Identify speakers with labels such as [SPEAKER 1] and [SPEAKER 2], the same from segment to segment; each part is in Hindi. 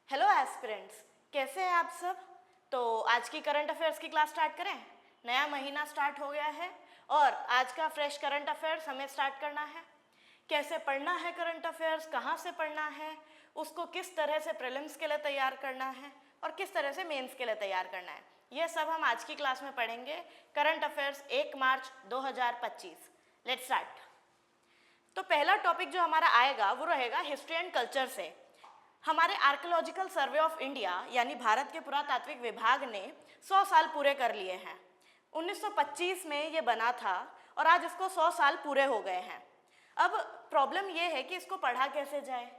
[SPEAKER 1] हेलो एस्पिरेंट्स, कैसे हैं आप सब। तो आज की करंट अफेयर्स की क्लास स्टार्ट करें। नया महीना स्टार्ट हो गया है और आज का फ्रेश करंट अफेयर्स हमें स्टार्ट करना है। कैसे पढ़ना है करंट अफेयर्स, कहाँ से पढ़ना है, उसको किस तरह से प्रीलिम्स के लिए तैयार करना है और किस तरह से मेंस के लिए तैयार करना है, ये सब हम आज की क्लास में पढ़ेंगे। Current affairs 1 March 2025। Let's start. तो पहला टॉपिक जो हमारा आएगा वो रहेगा हिस्ट्री एंड कल्चर से। हमारे आर्कियोलॉजिकल सर्वे ऑफ इंडिया यानी भारत के पुरातात्विक विभाग ने 100 साल पूरे कर लिए हैं। 1925 में ये बना था और आज इसको 100 साल पूरे हो गए हैं। अब प्रॉब्लम ये है कि इसको पढ़ा कैसे जाए,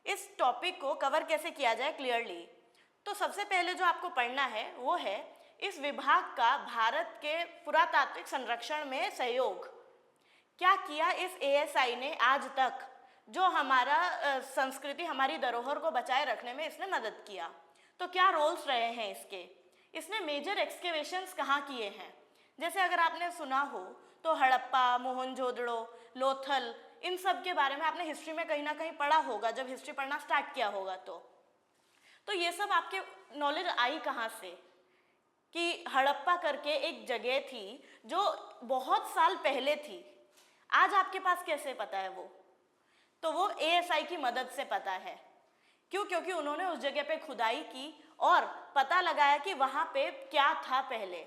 [SPEAKER 1] इस टॉपिक को कवर कैसे किया जाए क्लियरली। तो सबसे पहले जो आपको पढ़ना है वो है इस विभाग का भारत के पुरातात्विक संरक्षण में सहयोग। क्या किया इस एएसआई ने आज तक, जो हमारा संस्कृति, हमारी धरोहर को बचाए रखने में इसने मदद किया। तो क्या रोल्स रहे हैं इसके, इसने मेजर एक्सकेवेशंस कहाँ किए हैं। जैसे अगर आपने सुना हो तो हड़प्पा, मोहनजोदड़ो, लोथल, इन सब के बारे में आपने हिस्ट्री में कहीं ना कहीं पढ़ा होगा, जब हिस्ट्री पढ़ना स्टार्ट किया होगा। तो ये सब आपके नॉलेज आई कहाँ से कि हड़प्पा करके एक जगह थी जो बहुत साल पहले थी, आज आपके पास कैसे पता है वो। तो वो एएसआई की मदद से पता है। क्यों? क्योंकि उन्होंने उस जगह पे खुदाई की और पता लगाया कि वहाँ पे क्या था पहले।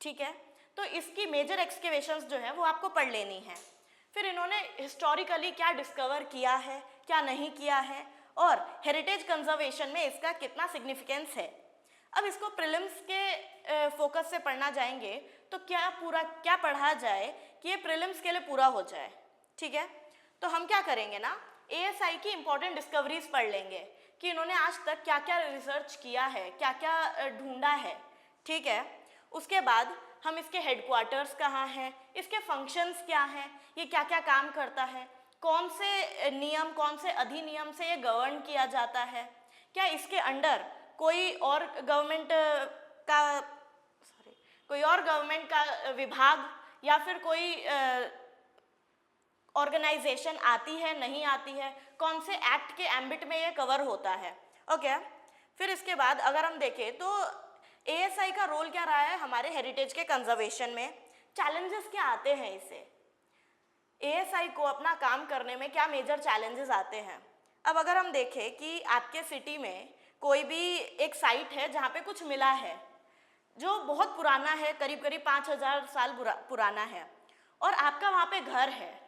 [SPEAKER 1] ठीक है, तो इसकी मेजर एक्सकेवेशंस जो है वो आपको पढ़ लेनी है। फिर इन्होंने हिस्टोरिकली क्या डिस्कवर किया है, क्या नहीं किया है, और हेरिटेज कंजर्वेशन में इसका कितना सिग्निफिकेंस है। अब इसको प्रीलिम्स के फोकस से पढ़ना जाएंगे तो क्या पढ़ा जाए कि ये प्रीलिम्स के लिए पूरा हो जाए। ठीक है, तो हम क्या करेंगे ना, एएसआई की इंपॉर्टेंट डिस्कवरीज पढ़ लेंगे कि इन्होंने आज तक क्या क्या रिसर्च किया है, क्या क्या ढूंढा है। ठीक है, उसके बाद हम इसके हेडक्वार्टर्स कहाँ हैं, इसके फंक्शंस क्या हैं, ये क्या क्या काम करता है, कौन से नियम, कौन से अधिनियम से ये गवर्न किया जाता है, क्या इसके अंडर कोई और गवर्नमेंट का विभाग या फिर कोई ऑर्गेनाइजेशन आती है, नहीं आती है, कौन से एक्ट के एम्बिट में ये कवर होता है। ओके, फिर इसके बाद अगर हम देखें तो एएसआई का रोल क्या रहा है हमारे हेरिटेज के कंजर्वेशन में, चैलेंजेस क्या आते हैं इसे, एएसआई को अपना काम करने में क्या मेजर चैलेंजेस आते हैं। अब अगर हम देखें कि आपके सिटी में कोई भी एक साइट है जहाँ पे कुछ मिला है जो बहुत पुराना है, करीब करीब 5000 साल पुराना है, और आपका वहाँ पे घर है,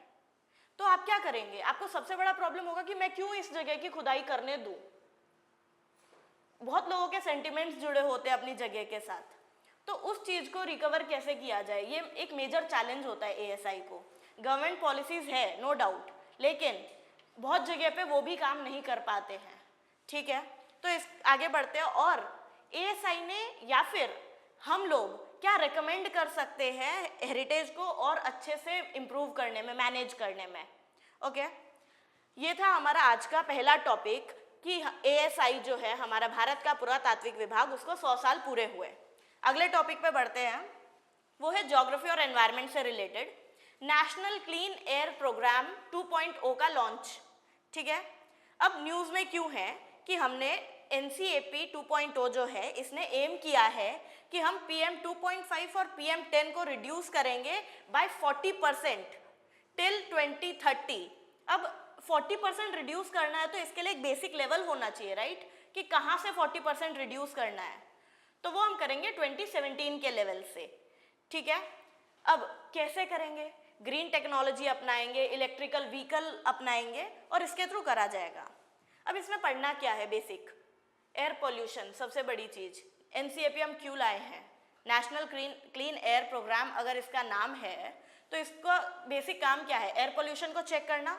[SPEAKER 1] तो आप क्या करेंगे। आपको सबसे बड़ा प्रॉब्लम होगा कि मैं क्यों इस जगह की खुदाई करने दूं। बहुत लोगों के सेंटिमेंट्स जुड़े होते हैं अपनी जगह के साथ, तो उस चीज को रिकवर कैसे किया जाए, ये एक मेजर चैलेंज होता है एएसआई को। गवर्नमेंट पॉलिसीज है नो डाउट, लेकिन बहुत जगह पे वो भी काम नहीं कर पाते हैं। ठीक है, तो इस आगे बढ़ते हैं, और एएसआई ने या फिर हम लोग क्या रेकमेंड कर सकते हैं हेरिटेज को और अच्छे से इम्प्रूव करने में, मैनेज करने में। ओके, ये था हमारा आज का पहला टॉपिक कि एएसआई जो है हमारा भारत का पुरातात्विक विभाग, उसको 100 साल पूरे हुए। अगले टॉपिक पे बढ़ते हैं, वो है ज्योग्राफी और एनवायरनमेंट से related national clean air programme 2.0 का लॉन्च। ठीक है, अब न्यूज़ में क्यों है कि हमने एनसीएपी 2.0 जो है इसने एम किया है कि हम PM 2.5 और PM 10 को रिड्यूस करेंगे बाय 40% टिल 2030। अब 40% रिड्यूस करना है तो इसके लिए एक बेसिक लेवल होना चाहिए, राइट, कि कहाँ से 40% रिड्यूस करना है, तो वो हम करेंगे 2017 के लेवल से। ठीक है, अब कैसे करेंगे, ग्रीन टेक्नोलॉजी अपनाएंगे, इलेक्ट्रिकल व्हीकल अपनाएंगे और इसके थ्रू करा जाएगा। अब इसमें पढ़ना क्या है, बेसिक एयर पोल्यूशन सबसे बड़ी चीज। एनसीएपी हम क्यों लाए हैं, नेशनल क्लीन एयर प्रोग्राम अगर इसका नाम है तो इसका बेसिक काम क्या है, एयर पोल्यूशन को चेक करना।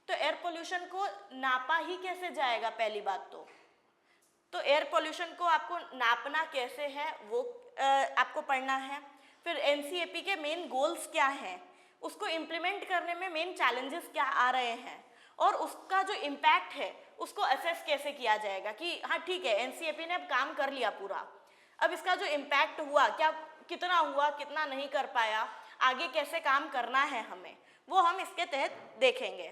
[SPEAKER 1] तो एयर पोल्यूशन को नापा ही कैसे जाएगा, पहली बात तो एयर पोल्यूशन को आपको नापना कैसे है वो आपको पढ़ना है। फिर एनसीएपी के मेन गोल्स क्या हैं, उसको इम्प्लीमेंट करने में मेन चैलेंजेस क्या आ रहे हैं, और उसका जो इम्पैक्ट है उसको असेस कैसे किया जाएगा कि हाँ ठीक है एनसीएपी ने अब काम कर लिया पूरा, अब इसका जो इम्पैक्ट हुआ क्या, कितना हुआ, कितना नहीं कर पाया, आगे कैसे काम करना है हमें, वो हम इसके तहत देखेंगे।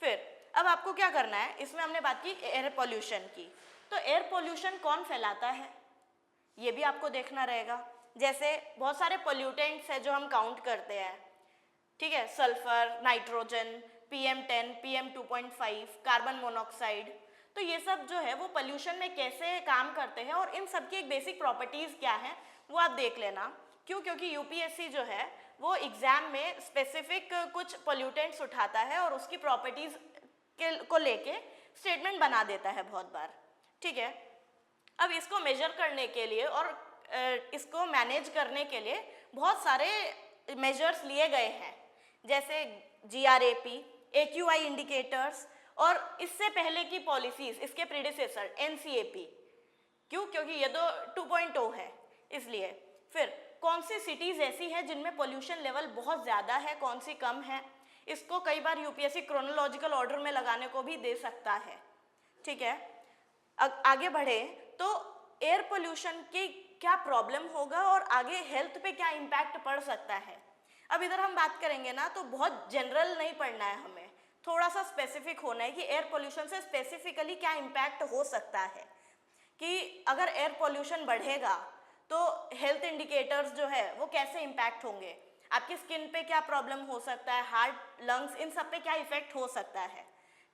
[SPEAKER 1] फिर अब अब आपको क्या करना है, इसमें हमने बात की एयर पोल्यूशन की, तो एयर पोल्यूशन कौन फैलाता है ये भी आपको देखना रहेगा। जैसे बहुत सारे पोल्यूटेंट्स हैं जो हम काउंट करते हैं, ठीक है, sulphur, nitrogen, PM10, PM2.5, carbon monoxide, तो ये सब जो है वो पोल्यूशन में कैसे काम करते हैं और इन सब की एक बेसिक प्रॉपर्टीज़ क्या है वो आप देख लेना। क्यों? क्योंकि यूपीएससी जो है वो एग्जाम में स्पेसिफिक कुछ पोल्यूटेंट्स उठाता है और उसकी प्रॉपर्टीज़ को लेके स्टेटमेंट बना देता है बहुत बार, ठीक है। अब इसको मेजर करने के लिए और इसको मैनेज करने के लिए बहुत सारे मेजर्स लिए गए हैं, जैसे GRAP, AQI इंडिकेटर्स और इससे पहले की पॉलिसीज, इसके प्रीडिसेसर NCAP। क्यों? क्योंकि ये तो 2.0 है इसलिए। फिर कौन सी सिटीज़ ऐसी है जिनमें पोल्यूशन लेवल बहुत ज़्यादा है, कौन सी कम है, इसको कई बार यूपीएससी क्रोनोलॉजिकल ऑर्डर में लगाने को भी दे सकता है, ठीक है। आगे बढ़े तो एयर पोल्यूशन की क्या प्रॉब्लम होगा और आगे हेल्थ पे क्या इम्पैक्ट पड़ सकता है। अब इधर हम बात करेंगे ना तो बहुत जनरल नहीं पढ़ना है, हमें थोड़ा सा स्पेसिफिक होना है कि एयर पोल्यूशन से स्पेसिफिकली क्या इम्पैक्ट हो सकता है, कि अगर एयर पोल्यूशन बढ़ेगा तो हेल्थ इंडिकेटर्स जो है वो कैसे इम्पैक्ट होंगे, आपकी स्किन पे क्या प्रॉब्लम हो सकता है, हार्ट, लंग्स, इन सब पे क्या इफेक्ट हो सकता है,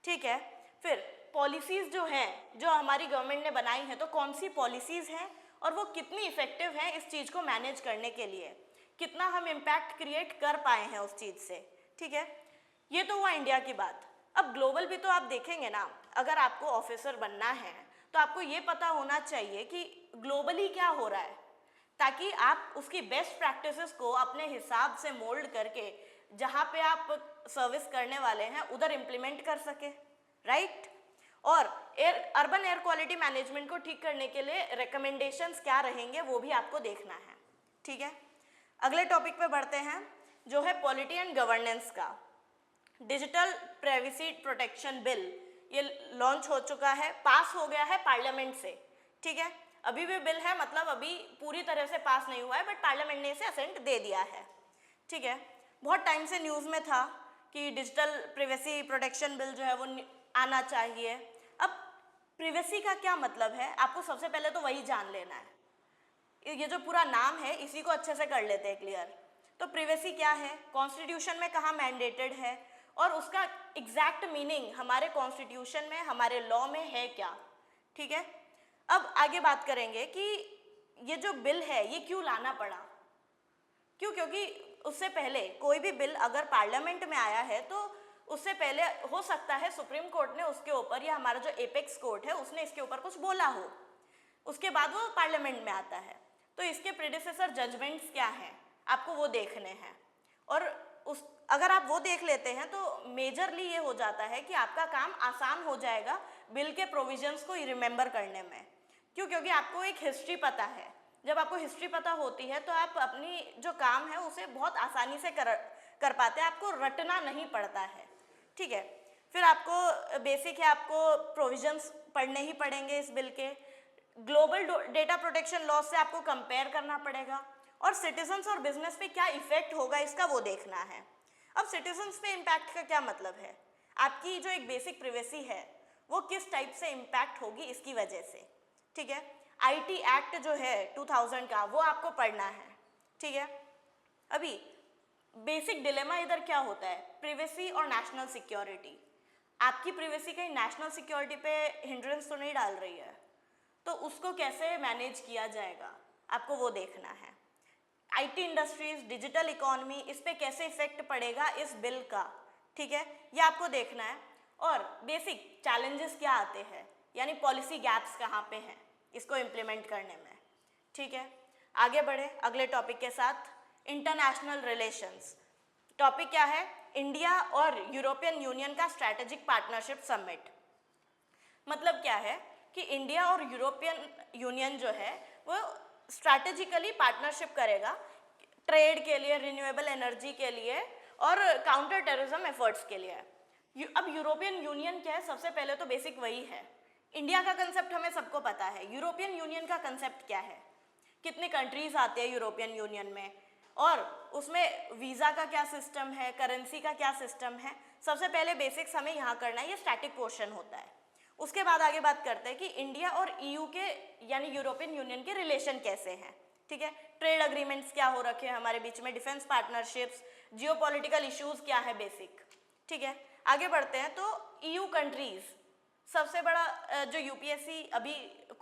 [SPEAKER 1] ठीक है। फिर पॉलिसीज़ जो हैं जो हमारी गवर्नमेंट ने बनाई हैं, तो कौन सी पॉलिसीज़ हैं और वो कितनी इफ़ेक्टिव हैं इस चीज़ को मैनेज करने के लिए, कितना हम इम्पैक्ट क्रिएट कर पाए हैं उस चीज़ से, ठीक है। ये तो हुआ इंडिया की बात। अब ग्लोबल भी तो आप देखेंगे ना, अगर आपको ऑफिसर बनना है तो आपको ये पता होना चाहिए कि ग्लोबली क्या हो रहा है, ताकि आप उसकी बेस्ट प्रैक्टिसेस को अपने हिसाब से मोल्ड करके जहाँ पे आप सर्विस करने वाले हैं उधर इम्प्लीमेंट कर सके, राइट। और अर्बन एयर क्वालिटी मैनेजमेंट को ठीक करने के लिए रिकमेंडेशंस क्या रहेंगे वो भी आपको देखना है, ठीक है। अगले टॉपिक पे बढ़ते हैं जो है पॉलिटी एंड गवर्नेंस का। डिजिटल प्राइवेसी प्रोटेक्शन बिल ये लॉन्च हो चुका है, पास हो गया है पार्लियामेंट से, ठीक है। अभी भी बिल है, मतलब अभी पूरी तरह से पास नहीं हुआ है, बट पार्लियामेंट ने इसे असेंट दे दिया है, ठीक है। बहुत टाइम से न्यूज़ में था कि डिजिटल प्राइवेसी प्रोटेक्शन बिल जो है वो आना चाहिए। अब प्राइवेसी का क्या मतलब है, आपको सबसे पहले तो वही जान लेना है। ये जो पूरा नाम है इसी को अच्छे से कर लेते हैं क्लियर। तो प्राइवेसी क्या है, कॉन्स्टिट्यूशन में कहाँ मैंडेटेड है और उसका एग्जैक्ट मीनिंग हमारे कॉन्स्टिट्यूशन में, हमारे लॉ में है क्या, ठीक है। अब आगे बात करेंगे कि ये जो बिल है ये क्यों लाना पड़ा। क्यों? क्योंकि उससे पहले कोई भी बिल अगर पार्लियामेंट में आया है तो उससे पहले हो सकता है सुप्रीम कोर्ट ने उसके ऊपर, या हमारा जो एपेक्स कोर्ट है उसने इसके ऊपर कुछ बोला हो, उसके बाद वो पार्लियामेंट में आता है। तो इसके प्रीडिसेसर जजमेंट्स क्या हैं आपको वो देखने हैं, और अगर आप वो देख लेते हैं तो मेजरली ये हो जाता है कि आपका काम आसान हो जाएगा बिल के प्रोविजंस को रिमेंबर करने में। क्यों? क्योंकि आपको एक हिस्ट्री पता है। जब आपको हिस्ट्री पता होती है तो आप अपनी जो काम है उसे बहुत आसानी से कर पाते हैं, आपको रटना नहीं पड़ता है, ठीक है। फिर आपको बेसिक है, आपको प्रोविजंस पढ़ने ही पड़ेंगे इस बिल के। ग्लोबल डेटा प्रोटेक्शन लॉ से आपको कंपेयर करना पड़ेगा और सिटीजन्स और बिजनेस पे क्या इफेक्ट होगा इसका वो देखना है। अब सिटीजन्स पे इम्पैक्ट का क्या मतलब है, आपकी जो एक बेसिक प्राइवेसी है वो किस टाइप से इम्पैक्ट होगी इसकी वजह से, ठीक है। IT एक्ट जो है 2000 का वो आपको पढ़ना है, ठीक है। अभी बेसिक डिलेमा इधर क्या होता है, प्राइवेसी और नेशनल सिक्योरिटी। आपकी प्राइवेसी कहीं नेशनल सिक्योरिटी पे हिंड्रेंस तो नहीं डाल रही है, तो उसको कैसे मैनेज किया जाएगा आपको वो देखना है। IT इंडस्ट्रीज, डिजिटल इकोनॉमी, इस पे कैसे इफेक्ट पड़ेगा इस बिल का, ठीक है, ये आपको देखना है। और बेसिक चैलेंजेस क्या आते हैं, यानी पॉलिसी गैप्स कहाँ पे हैं इसको इम्प्लीमेंट करने में, ठीक है। आगे बढ़े अगले टॉपिक के साथ, इंटरनेशनल रिलेशंस। टॉपिक क्या है, इंडिया और यूरोपियन यूनियन का स्ट्रैटेजिक पार्टनरशिप समिट। मतलब क्या है कि इंडिया और यूरोपियन यूनियन जो है वो स्ट्रैटेजिकली पार्टनरशिप करेगा ट्रेड के लिए, रिन्यूएबल एनर्जी के लिए और काउंटर टेररिज्म एफर्ट्स के लिए। अब यूरोपियन यूनियन क्या है, सबसे पहले तो बेसिक वही है। इंडिया का कंसेप्ट हमें सबको पता है, यूरोपियन यूनियन का कंसेप्ट क्या है, कितने कंट्रीज आते हैं यूरोपियन यूनियन में और उसमें वीज़ा का क्या सिस्टम है, करेंसी का क्या सिस्टम है, सबसे पहले बेसिक्स हमें यहाँ करना है, ये स्टैटिक पोर्शन होता है। उसके बाद आगे बात करते हैं कि इंडिया और ईयू के यानी यूरोपियन यूनियन के रिलेशन कैसे हैं, ठीक है, ट्रेड अग्रीमेंट्स क्या हो रखे हैं हमारे बीच में, डिफेंस पार्टनरशिप्स, जियोपॉलिटिकल इश्यूज क्या है बेसिक, ठीक है। आगे बढ़ते हैं तो ईयू कंट्रीज, सबसे बड़ा जो यूपीएससी अभी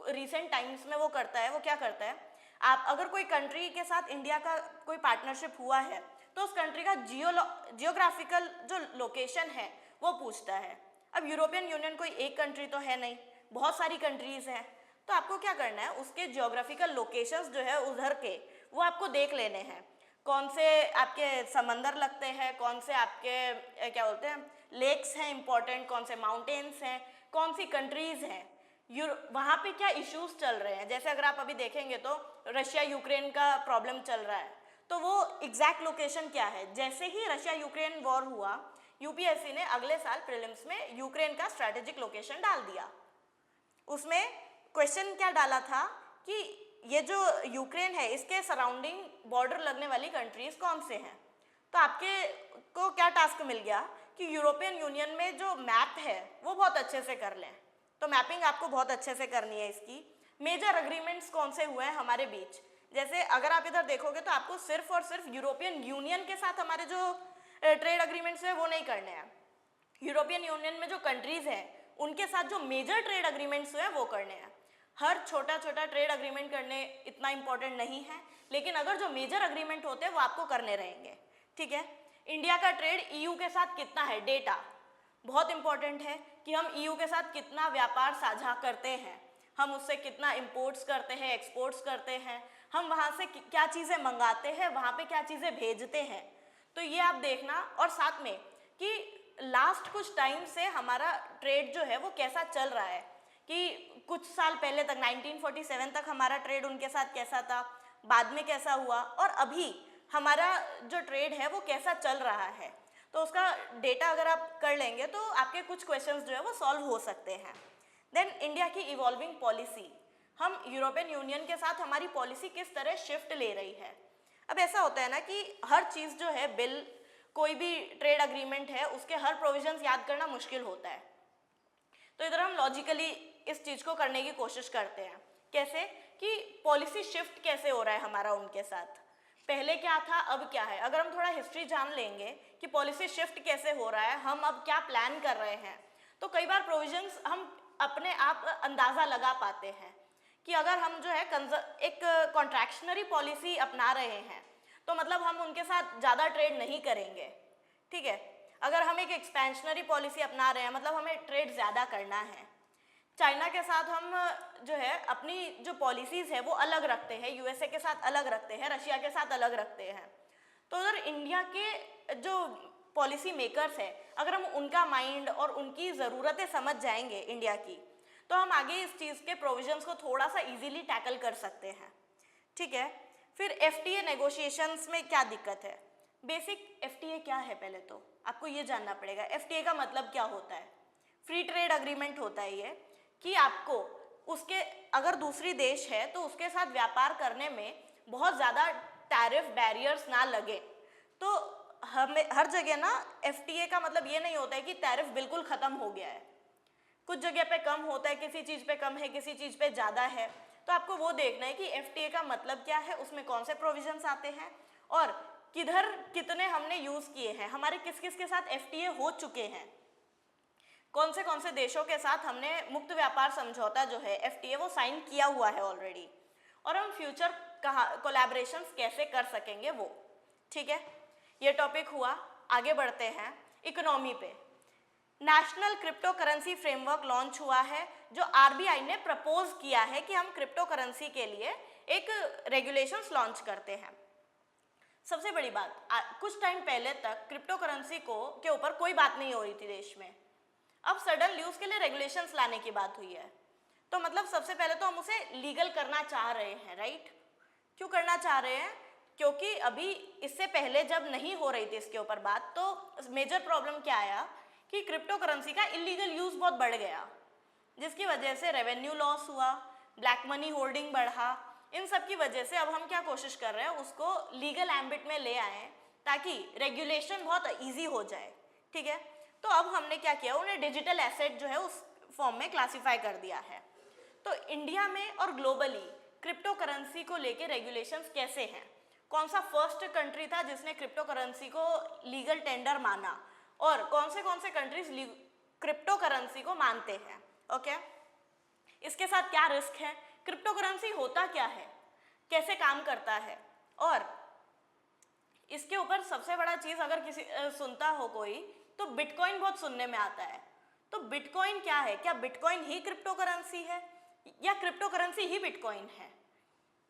[SPEAKER 1] रिसेंट टाइम्स में वो करता है, वो क्या करता है, आप अगर कोई कंट्री के साथ इंडिया का कोई पार्टनरशिप हुआ है तो उस कंट्री का जियोग्राफिकल जो लोकेशन है वो पूछता है। अब यूरोपियन यूनियन कोई एक कंट्री तो है नहीं, बहुत सारी कंट्रीज हैं, तो आपको क्या करना है, उसके जियोग्राफिकल लोकेशंस जो है उधर के वो आपको देख लेने हैं, कौन से आपके समंदर लगते हैं, कौन से आपके क्या बोलते हैं लेक्स हैं इंपॉर्टेंट, कौन से माउंटेन्स हैं, कौन सी कंट्रीज हैं, वहाँ पे क्या इश्यूज चल रहे हैं। जैसे अगर आप अभी देखेंगे तो रशिया यूक्रेन का प्रॉब्लम चल रहा है, तो वो एग्जैक्ट लोकेशन क्या है। जैसे ही रशिया यूक्रेन वॉर हुआ, यूपीएससी ने अगले साल प्रीलिम्स में यूक्रेन का स्ट्रैटेजिक लोकेशन डाल दिया। उसमें क्वेश्चन क्या डाला था कि ये जो यूक्रेन है इसके सराउंडिंग बॉर्डर लगने वाली कंट्रीज कौन से हैं। तो आपके को क्या टास्क मिल गया कि यूरोपियन यूनियन में जो मैप है वो बहुत अच्छे से कर लें। तो मैपिंग आपको बहुत अच्छे से करनी है इसकी। मेजर अग्रीमेंट्स कौन से हुए हैं हमारे बीच, जैसे अगर आप इधर देखोगे तो आपको सिर्फ और सिर्फ यूरोपियन यूनियन के साथ हमारे जो ट्रेड अग्रीमेंट्स है वो नहीं करने हैं, यूरोपियन यूनियन में जो कंट्रीज हैं उनके साथ जो मेजर ट्रेड अग्रीमेंट्स हुए हैं वो करने हैं। हर छोटा छोटा ट्रेड अग्रीमेंट करने इतना इंपॉर्टेंट नहीं है, लेकिन अगर जो मेजर अग्रीमेंट होते हैं वो आपको करने रहेंगे, ठीक है। इंडिया का ट्रेड ईयू के साथ कितना है, डेटा बहुत इंपॉर्टेंट है कि हम ईयू के साथ कितना व्यापार साझा करते हैं, हम उससे कितना इंपोर्ट्स करते हैं, एक्सपोर्ट्स करते हैं, हम वहाँ से क्या चीज़ें मंगाते हैं, वहाँ पे क्या चीज़ें भेजते हैं। तो ये आप देखना, और साथ में कि लास्ट कुछ टाइम से हमारा ट्रेड जो है वो कैसा चल रहा है, कि कुछ साल पहले तक 1947 तक हमारा ट्रेड उनके साथ कैसा था, बाद में कैसा हुआ, और अभी हमारा जो ट्रेड है वो कैसा चल रहा है। तो उसका डेटा अगर आप कर लेंगे तो आपके कुछ क्वेश्चंस जो है वो सॉल्व हो सकते हैं। देन इंडिया की इवॉल्विंग पॉलिसी, हम यूरोपियन यूनियन के साथ हमारी पॉलिसी किस तरह शिफ्ट ले रही है। अब ऐसा होता है ना कि हर चीज़ जो है, बिल, कोई भी ट्रेड अग्रीमेंट है, उसके हर प्रोविजंस याद करना मुश्किल होता है। तो इधर हम लॉजिकली इस चीज़ को करने की कोशिश करते हैं। कैसे कि पॉलिसी शिफ्ट कैसे हो रहा है हमारा उनके साथ, पहले क्या था अब क्या है। अगर हम थोड़ा हिस्ट्री जान लेंगे कि पॉलिसी शिफ्ट कैसे हो रहा है, हम अब क्या प्लान कर रहे हैं, तो कई बार प्रोविजंस हम अपने आप अंदाज़ा लगा पाते हैं कि अगर हम जो है एक कॉन्ट्रैक्शनरी पॉलिसी अपना रहे हैं तो मतलब हम उनके साथ ज़्यादा ट्रेड नहीं करेंगे, ठीक है। अगर हम एक एक्सपेंशनरी पॉलिसी अपना रहे हैं मतलब हमें ट्रेड ज़्यादा करना है। चाइना के साथ हम जो है अपनी जो पॉलिसीज़ है वो अलग रखते हैं, यूएसए के साथ अलग रखते हैं, रशिया के साथ अलग रखते हैं। तो अगर इंडिया के जो पॉलिसी मेकर्स है, अगर हम उनका माइंड और उनकी ज़रूरतें समझ जाएंगे इंडिया की, तो हम आगे इस चीज़ के प्रोविजंस को थोड़ा सा इजीली टैकल कर सकते हैं, ठीक है। फिर एफटीए नेगोशिएशंस में क्या दिक्कत है, बेसिक एफटीए क्या है पहले तो आपको ये जानना पड़ेगा। एफटीए का मतलब क्या होता है, फ्री ट्रेड अग्रीमेंट होता है ये, कि आपको उसके अगर दूसरी देश है तो उसके साथ व्यापार करने में बहुत ज़्यादा टैरिफ बैरियर्स ना लगे। तो हमें हर जगह ना एफटीए का मतलब ये नहीं होता है कि टैरिफ बिल्कुल ख़त्म हो गया है, कुछ जगह पे कम होता है, किसी चीज़ पे कम है, किसी चीज़ पे ज़्यादा है। तो आपको वो देखना है कि एफटीए का मतलब क्या है, उसमें कौन से प्रोविजंस आते हैं और किधर कितने हमने यूज़ किए हैं, हमारे किस किस के साथ एफटीए हो चुके हैं, कौन से देशों के साथ हमने मुक्त व्यापार समझौता जो है एफटीए वो साइन किया हुआ है ऑलरेडी, और हम फ्यूचर कोलैबोरेशंस कैसे कर सकेंगे वो, ठीक है। ये टॉपिक हुआ। आगे बढ़ते हैं इकोनॉमी पे। National crypto currency framework launch हुआ है जो आरबीआई ने प्रपोज किया है कि हम क्रिप्टो करेंसी के लिए एक रेगुलेशंस लॉन्च करते हैं। सबसे बड़ी बात, कुछ टाइम पहले तक क्रिप्टो करेंसी के ऊपर कोई बात नहीं हो रही थी देश में, अब सडनली उसके लिए रेगुलेशंस लाने की बात हुई है। तो मतलब सबसे पहले तो हम उसे लीगल करना चाह रहे हैं, राइट। क्यों करना चाह रहे हैं, क्योंकि अभी इससे पहले जब नहीं हो रही थी इसके ऊपर बात, तो मेजर प्रॉब्लम क्या आया कि क्रिप्टो करेंसी का इलीगल यूज़ बहुत बढ़ गया, जिसकी वजह से रेवेन्यू लॉस हुआ, ब्लैक मनी होल्डिंग बढ़ा, इन सब की वजह से अब हम क्या कोशिश कर रहे हैं, उसको लीगल एम्बिट में ले आए ताकि रेगुलेशन बहुत इजी हो जाए, ठीक है। तो अब हमने क्या किया, उन्हें डिजिटल एसेट जो है उस फॉर्म में क्लासिफाई कर दिया है। तो इंडिया में और ग्लोबली क्रिप्टो करेंसी को लेके रेगुलेशंस कैसे हैं, कौन सा फर्स्ट कंट्री था जिसने क्रिप्टो करेंसी को लीगल टेंडर माना, और कौन से कंट्रीज क्रिप्टो करेंसी को मानते हैं, ओके। इसके साथ क्या रिस्क है, क्रिप्टो करेंसी होता क्या है, कैसे काम करता है, और इसके ऊपर सबसे बड़ा चीज अगर किसी सुनता हो कोई तो बिटकॉइन बहुत सुनने में आता है। तो बिटकॉइन क्या है, क्या बिटकॉइन ही क्रिप्टो करेंसी है, या क्रिप्टो करेंसी ही बिटकॉइन है,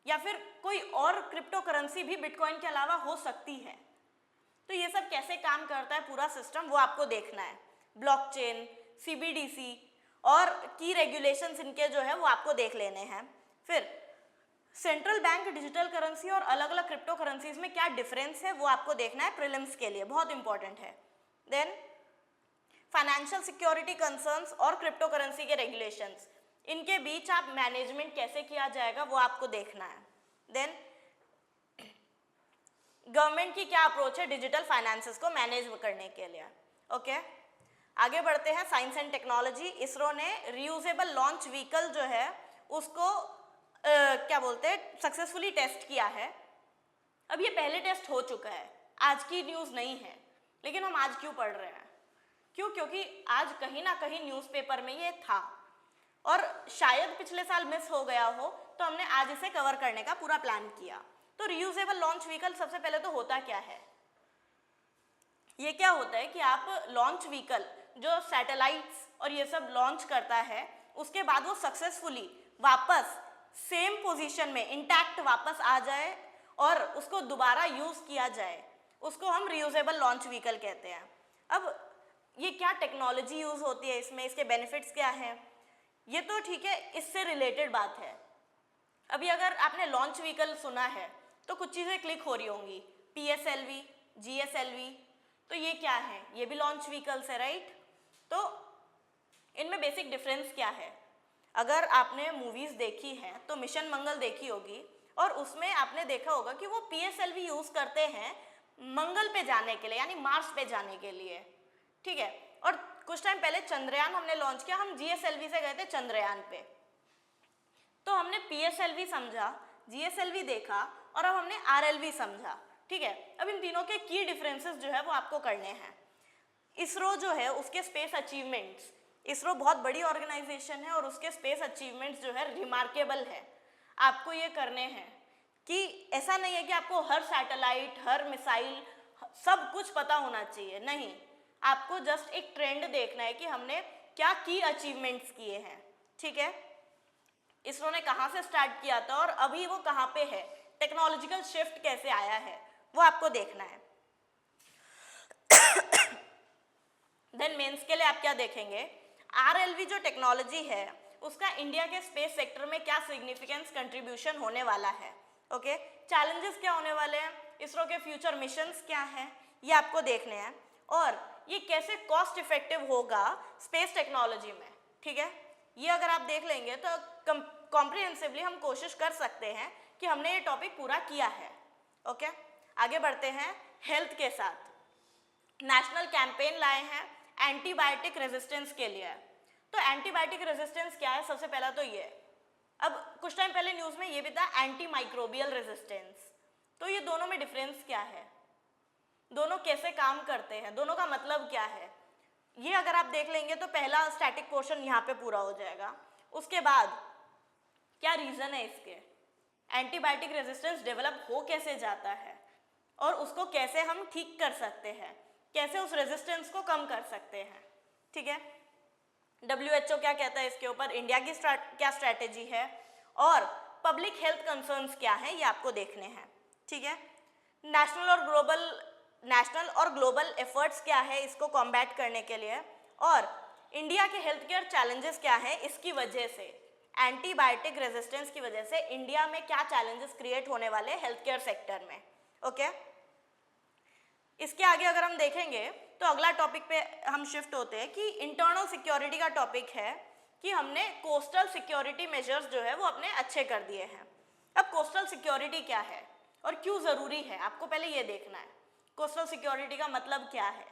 [SPEAKER 1] या फिर कोई और क्रिप्टो करेंसी भी बिटकॉइन के अलावा हो सकती है। तो ये सब कैसे काम करता है पूरा सिस्टम, वो आपको देखना है। ब्लॉकचेन, सीबीडीसी और की रेगुलेशंस इनके जो है वो आपको देख लेने हैं। फिर सेंट्रल बैंक डिजिटल करेंसी और अलग अलग क्रिप्टो करेंसीज में क्या डिफरेंस है वो आपको देखना है प्रीलिम्स के लिए, बहुत इंपॉर्टेंट है। देन फाइनेंशियल सिक्योरिटी कंसर्न्स और क्रिप्टो करेंसी के रेगुलेशंस, इनके बीच आप मैनेजमेंट कैसे किया जाएगा वो आपको देखना है। देन गवर्नमेंट की क्या अप्रोच है डिजिटल फाइनेंसेस को मैनेज करने के लिए, ओके। आगे बढ़ते हैं, साइंस एंड टेक्नोलॉजी। इसरो ने रीयूजेबल लॉन्च व्हीकल जो है उसको क्या बोलते हैं सक्सेसफुली टेस्ट किया है। अब ये पहले टेस्ट हो चुका है, आज की न्यूज़ नहीं है, लेकिन हम आज क्यों पढ़ रहे हैं, क्यों, क्योंकि आज कहीं ना कहीं न्यूज़पेपर में ये था और शायद पिछले साल मिस हो गया हो, तो हमने आज इसे कवर करने का पूरा प्लान किया। तो रीयूजेबल लॉन्च व्हीकल सबसे पहले तो होता क्या है, ये क्या होता है कि आप लॉन्च व्हीकल जो सैटेलाइट्स और ये सब लॉन्च करता है, उसके बाद वो सक्सेसफुली वापस सेम पोजीशन में इंटैक्ट वापस आ जाए और उसको दोबारा यूज़ किया जाए, उसको हम रीयूजेबल लॉन्च व्हीकल कहते हैं। अब ये क्या टेक्नोलॉजी यूज़ होती है इसमें, इसके बेनिफिट्स क्या हैं, ये तो ठीक है, इससे रिलेटेड बात है। अभी अगर आपने लॉन्च व्हीकल सुना है तो कुछ चीज़ें क्लिक हो रही होंगी, PSLV, GSLV, तो ये क्या है, ये भी लॉन्च व्हीकल्स है, राइट। तो इनमें बेसिक डिफरेंस क्या है, अगर आपने मूवीज़ देखी हैं तो मिशन मंगल देखी होगी और उसमें आपने देखा होगा कि वो PSLV यूज़ करते हैं मंगल पे जाने के लिए, यानी मार्स पे जाने के लिए, ठीक है। और कुछ टाइम पहले चंद्रयान हमने लॉन्च किया, हम GSLV से गए थे चंद्रयान पे, तो हमने PSLV समझा, GSLV देखा और अब हमने RLV समझा, ठीक है। अब इन तीनों के की डिफरेंसेस जो है वो आपको करने हैं। इसरो जो है उसके स्पेस अचीवमेंट्स, इसरो बहुत बड़ी ऑर्गेनाइजेशन है और उसके स्पेस अचीवमेंट्स जो है रिमार्केबल है। आपको ये करने हैं कि ऐसा नहीं है कि आपको हर सैटेलाइट, हर मिसाइल, सब कुछ पता होना चाहिए, नहीं, आपको जस्ट एक ट्रेंड देखना है कि हमने क्या की अचीवमेंट्स किए हैं, ठीक है। इसरो ने कहाँ से स्टार्ट किया था और अभी वो कहाँ पे है, टेक्नोलॉजिकल शिफ्ट कैसे आया है, वो आपको देखना है। देन मेंस के लिए आप क्या देखेंगे, RLV जो टेक्नोलॉजी है उसका इंडिया के स्पेस सेक्टर में क्या सिग्निफिकेंस कंट्रीब्यूशन होने वाला है, ओके। चैलेंजेस क्या होने वाले हैं, इसरो के फ्यूचर मिशंस क्या हैं, ये आपको देखने हैं, और ये कैसे कॉस्ट इफेक्टिव होगा स्पेस टेक्नोलॉजी में, ठीक है। ये अगर आप देख लेंगे तो कॉम्प्रिहेंसिवली हम कोशिश कर सकते हैं कि हमने ये टॉपिक पूरा किया है, ओके। आगे बढ़ते हैं, हेल्थ के साथ नेशनल कैंपेन लाए हैं एंटीबायोटिक रेजिस्टेंस के लिए। तो एंटीबायोटिक रेजिस्टेंस क्या है, सबसे पहला तो ये, अब कुछ टाइम पहले न्यूज़ में ये भी था एंटी माइक्रोबियल रेजिस्टेंस, तो ये दोनों में डिफरेंस क्या है, दोनों कैसे काम करते हैं, दोनों का मतलब क्या है, ये अगर आप देख लेंगे तो पहला स्टैटिक पोर्शन यहाँ पे पूरा हो जाएगा। उसके बाद क्या रीज़न है इसके, एंटीबायोटिक रेजिस्टेंस डेवलप हो कैसे जाता है और उसको कैसे हम ठीक कर सकते हैं, कैसे उस रेजिस्टेंस को कम कर सकते हैं, ठीक है। WHO क्या कहता है इसके ऊपर, इंडिया की क्या स्ट्रैटेजी है और पब्लिक हेल्थ कंसर्न्स क्या है, ये आपको देखने हैं, ठीक है। नेशनल और ग्लोबल एफर्ट्स क्या है इसको कॉम्बैट करने के लिए, और इंडिया के हेल्थ केयर चैलेंजेस क्या है इसकी वजह से, एंटीबायोटिक रेजिस्टेंस की वजह से इंडिया में क्या चैलेंजेस क्रिएट होने वाले हेल्थ केयर सेक्टर में, ओके। इसके आगे अगर हम देखेंगे तो अगला टॉपिक पे हम शिफ्ट होते हैं कि इंटरनल सिक्योरिटी का टॉपिक है कि हमने कोस्टल सिक्योरिटी मेजर्स जो है वो अपने अच्छे कर दिए हैं। अब कोस्टल सिक्योरिटी क्या है और क्यों ज़रूरी है, आपको पहले ये देखना है। कोस्टल सिक्योरिटी का मतलब क्या है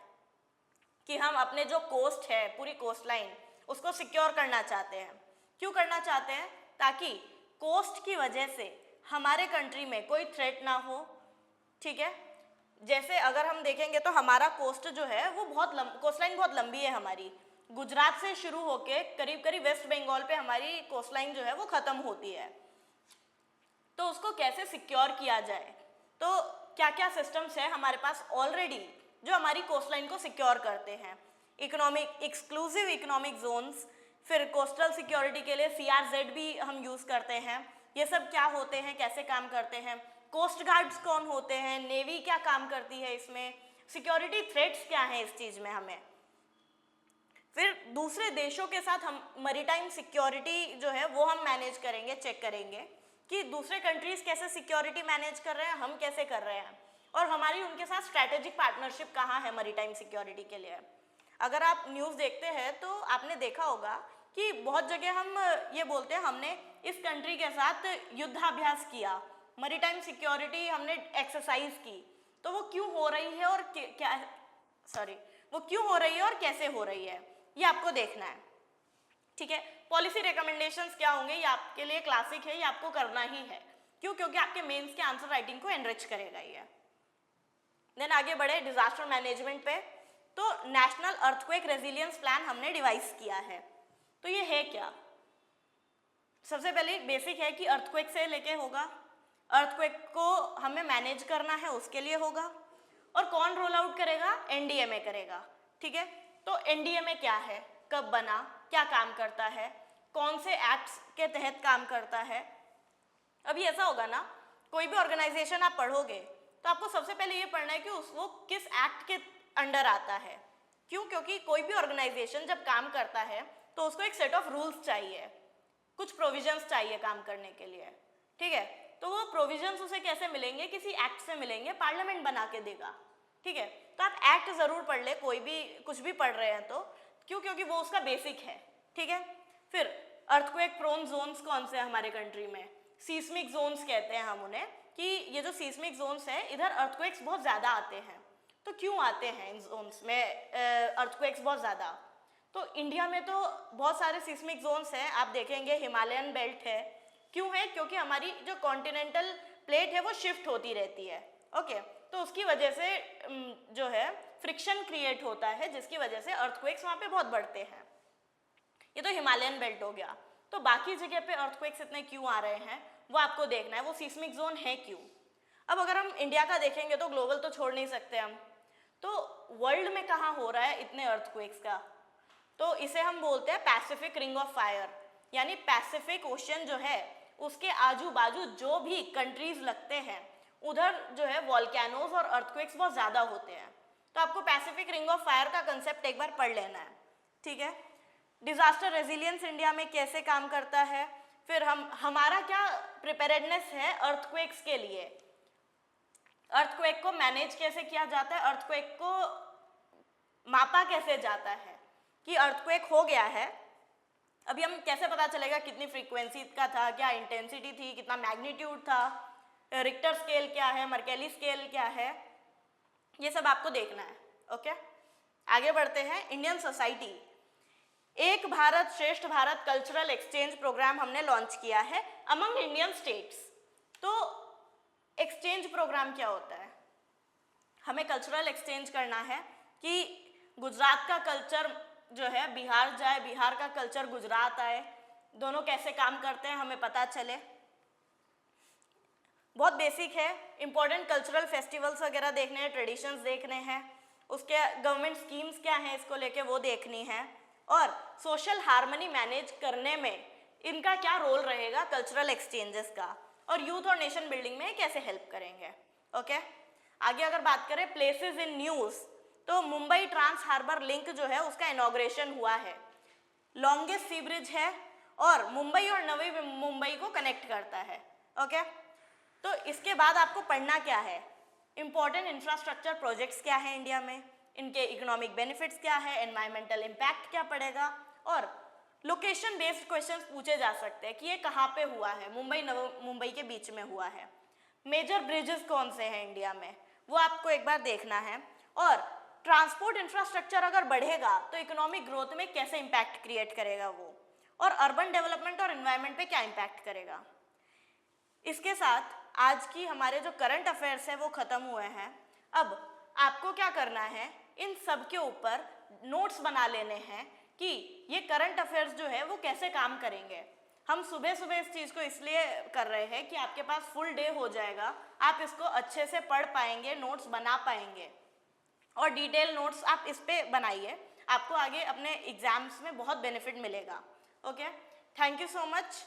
[SPEAKER 1] कि हम अपने जो कोस्ट है, पूरी कोस्ट लाइन, उसको सिक्योर करना चाहते हैं। क्यों करना चाहते हैं? ताकि कोस्ट की वजह से हमारे कंट्री में कोई थ्रेट ना हो, ठीक है। जैसे अगर हम देखेंगे तो हमारा कोस्ट जो है वो कोस्ट लाइन बहुत लंबी है हमारी, गुजरात से शुरू होके करीब करीब वेस्ट बंगाल पे हमारी कोस्ट लाइन जो है वो ख़त्म होती है। तो उसको कैसे सिक्योर किया जाए, तो क्या क्या सिस्टम्स है हमारे पास ऑलरेडी जो हमारी कोस्ट लाइन को सिक्योर करते हैं। एक्सक्लूसिव इकोनॉमिक जोन्स, फिर कोस्टल सिक्योरिटी के लिए CRZ भी हम यूज़ करते हैं। ये सब क्या होते हैं, कैसे काम करते हैं, कोस्ट गार्ड्स कौन होते हैं, नेवी क्या काम करती है इसमें, सिक्योरिटी थ्रेट्स क्या हैं इस चीज़ में हमें। फिर दूसरे देशों के साथ हम मैरीटाइम सिक्योरिटी जो है वो हम मैनेज करेंगे, चेक करेंगे कि दूसरे कंट्रीज़ कैसे सिक्योरिटी मैनेज कर रहे हैं, हम कैसे कर रहे हैं, और हमारी उनके साथ स्ट्रैटेजिक पार्टनरशिप कहाँ है मैरीटाइम सिक्योरिटी के लिए। अगर आप न्यूज़ देखते हैं तो आपने देखा होगा कि बहुत जगह हम ये बोलते हैं हमने इस कंट्री के साथ युद्धाभ्यास किया, मैरीटाइम सिक्योरिटी हमने एक्सरसाइज की, तो वो क्यों हो रही है और वो क्यों हो रही है और कैसे हो रही है, ये आपको देखना है, ठीक है। पॉलिसी रिकमेंडेशंस क्या होंगे, ये आपके लिए क्लासिक है, ये आपको करना ही है। क्यों? क्योंकि आपके मेंस के आंसर राइटिंग को एनरिच करेगा ये। देन आगे बढ़े डिजास्टर मैनेजमेंट पे, तो नेशनल अर्थक्वेक रेजिलियंस प्लान हमने डिवाइस किया है। तो ये है क्या? सबसे पहले बेसिक है कि अर्थक्वेक से लेके होगा, अर्थक्वेक को हमें मैनेज करना है उसके लिए होगा, और कौन रोल आउट करेगा? NDMA करेगा, ठीक है। तो NDMA क्या है, कब बना, क्या काम करता है, कौन से एक्ट्स के तहत काम करता है। अभी ऐसा होगा ना, कोई भी ऑर्गेनाइजेशन आप पढ़ोगे तो आपको सबसे पहले ये पढ़ना है कि वो किस एक्ट के अंडर आता है। क्यों? क्योंकि कोई भी ऑर्गेनाइजेशन जब काम करता है तो उसको एक सेट ऑफ रूल्स चाहिए, कुछ प्रोविजंस चाहिए काम करने के लिए, ठीक है। तो वो प्रोविजंस उसे कैसे मिलेंगे? किसी एक्ट से मिलेंगे, पार्लियामेंट बना के देगा, ठीक है। तो आप एक्ट ज़रूर पढ़ ले, कोई भी कुछ भी पढ़ रहे हैं तो, क्यों? क्योंकि वो उसका बेसिक है, ठीक है। फिर अर्थक्वेक प्रोन जोन्स कौन से हैं हमारे कंट्री में? सीस्मिक जोन्स कहते हैं हम उन्हें, कि ये जो सीस्मिक जोन्स हैं इधर अर्थक्वेक्स बहुत ज़्यादा आते हैं। तो क्यों आते हैं इन जोन्स में अर्थक्वेक्स बहुत ज़्यादा? तो इंडिया में तो बहुत सारे सीस्मिक जोन्स हैं, आप देखेंगे हिमालयन बेल्ट है। क्यों है? क्योंकि हमारी जो कॉन्टिनेंटल प्लेट है वो शिफ्ट होती रहती है, ओके। तो उसकी वजह से जो है फ्रिक्शन क्रिएट होता है, जिसकी वजह से अर्थक्वेक्स वहाँ पे बहुत बढ़ते हैं। ये तो हिमालयन बेल्ट हो गया। तो बाकी जगह पे अर्थक्वेक्स इतने क्यों आ रहे हैं वो आपको देखना है, वो सीस्मिक जोन है क्यों। अब अगर हम इंडिया का देखेंगे तो ग्लोबल तो छोड़ नहीं सकते हम, तो वर्ल्ड में कहाँ हो रहा है इतने अर्थक्वेक्स का? तो इसे हम बोलते हैं पैसिफिक रिंग ऑफ फायर, यानी पैसिफिक ओशन जो है उसके आजू बाजू जो भी कंट्रीज लगते हैं उधर जो है वॉल्केनोज और अर्थक्वेक्स बहुत ज़्यादा होते हैं। तो आपको पैसिफिक रिंग ऑफ फायर का कंसेप्ट एक बार पढ़ लेना है, ठीक है। डिजास्टर रेजिलियंस इंडिया में कैसे काम करता है, फिर हमारा क्या प्रिपेयर्डनेस है अर्थक्वेक्स के लिए, अर्थक्वेक को मैनेज कैसे किया जाता है, अर्थक्वेक को मापा कैसे जाता है कि अर्थक्वेक हो गया है। अभी हम कैसे पता चलेगा कितनी फ्रीक्वेंसी का था, क्या इंटेंसिटी थी, कितना मैग्नीट्यूड था, रिक्टर स्केल क्या है, मर्केली स्केल क्या है, ये सब आपको देखना है, ओके। आगे बढ़ते हैं। इंडियन सोसाइटी, एक भारत श्रेष्ठ भारत कल्चरल एक्सचेंज प्रोग्राम हमने लॉन्च किया है अमंग इंडियन स्टेट्स। तो एक्सचेंज प्रोग्राम क्या होता है? हमें कल्चरल एक्सचेंज करना है कि गुजरात का कल्चर जो है बिहार जाए, बिहार का कल्चर गुजरात आए, दोनों कैसे काम करते हैं हमें पता चले। बहुत बेसिक है, इम्पोर्टेंट कल्चरल फेस्टिवल्स वगैरह देखने हैं, ट्रेडिशंस देखने हैं, उसके गवर्नमेंट स्कीम्स क्या हैं इसको लेके वो देखनी है, और सोशल हार्मनी मैनेज करने में इनका क्या रोल रहेगा कल्चरल एक्सचेंजेस का, और यूथ और नेशन बिल्डिंग में कैसे हेल्प करेंगे, ओके। आगे अगर बात करें प्लेसेस इन न्यूज़, तो मुंबई ट्रांस हार्बर लिंक जो है उसका इनॉग्रेशन हुआ है, लॉन्गेस्ट सी ब्रिज है और मुंबई और नवी मुंबई को कनेक्ट करता है, ओके। तो इसके बाद आपको पढ़ना क्या है, इम्पॉर्टेंट इंफ्रास्ट्रक्चर प्रोजेक्ट्स क्या है इंडिया में, इनके इकोनॉमिक बेनिफिट्स क्या है, एनवायरमेंटल इम्पैक्ट क्या पड़ेगा, और लोकेशन बेस्ड क्वेश्चंस पूछे जा सकते हैं कि ये कहाँ पे हुआ है, मुंबई के बीच में हुआ है। मेजर ब्रिजेस कौन से हैं इंडिया में, वो आपको एक बार देखना है। और ट्रांसपोर्ट इंफ्रास्ट्रक्चर अगर बढ़ेगा तो इकोनॉमिक ग्रोथ में कैसे इम्पैक्ट क्रिएट करेगा वो, और अर्बन डेवलपमेंट और एनवायरनमेंट पे क्या इम्पैक्ट करेगा। इसके साथ आज की हमारे जो करंट अफेयर्स है वो ख़त्म हुए हैं। अब आपको क्या करना है, इन सब के ऊपर नोट्स बना लेने हैं कि ये करंट अफेयर्स जो है वो कैसे काम करेंगे। हम सुबह सुबह इस चीज़ को इसलिए कर रहे हैं कि आपके पास फुल डे हो जाएगा, आप इसको अच्छे से पढ़ पाएंगे, नोट्स बना पाएंगे, और डिटेल नोट्स आप इस पे बनाइए, आपको आगे अपने एग्जाम्स में बहुत बेनिफिट मिलेगा। Okay, thank you so much.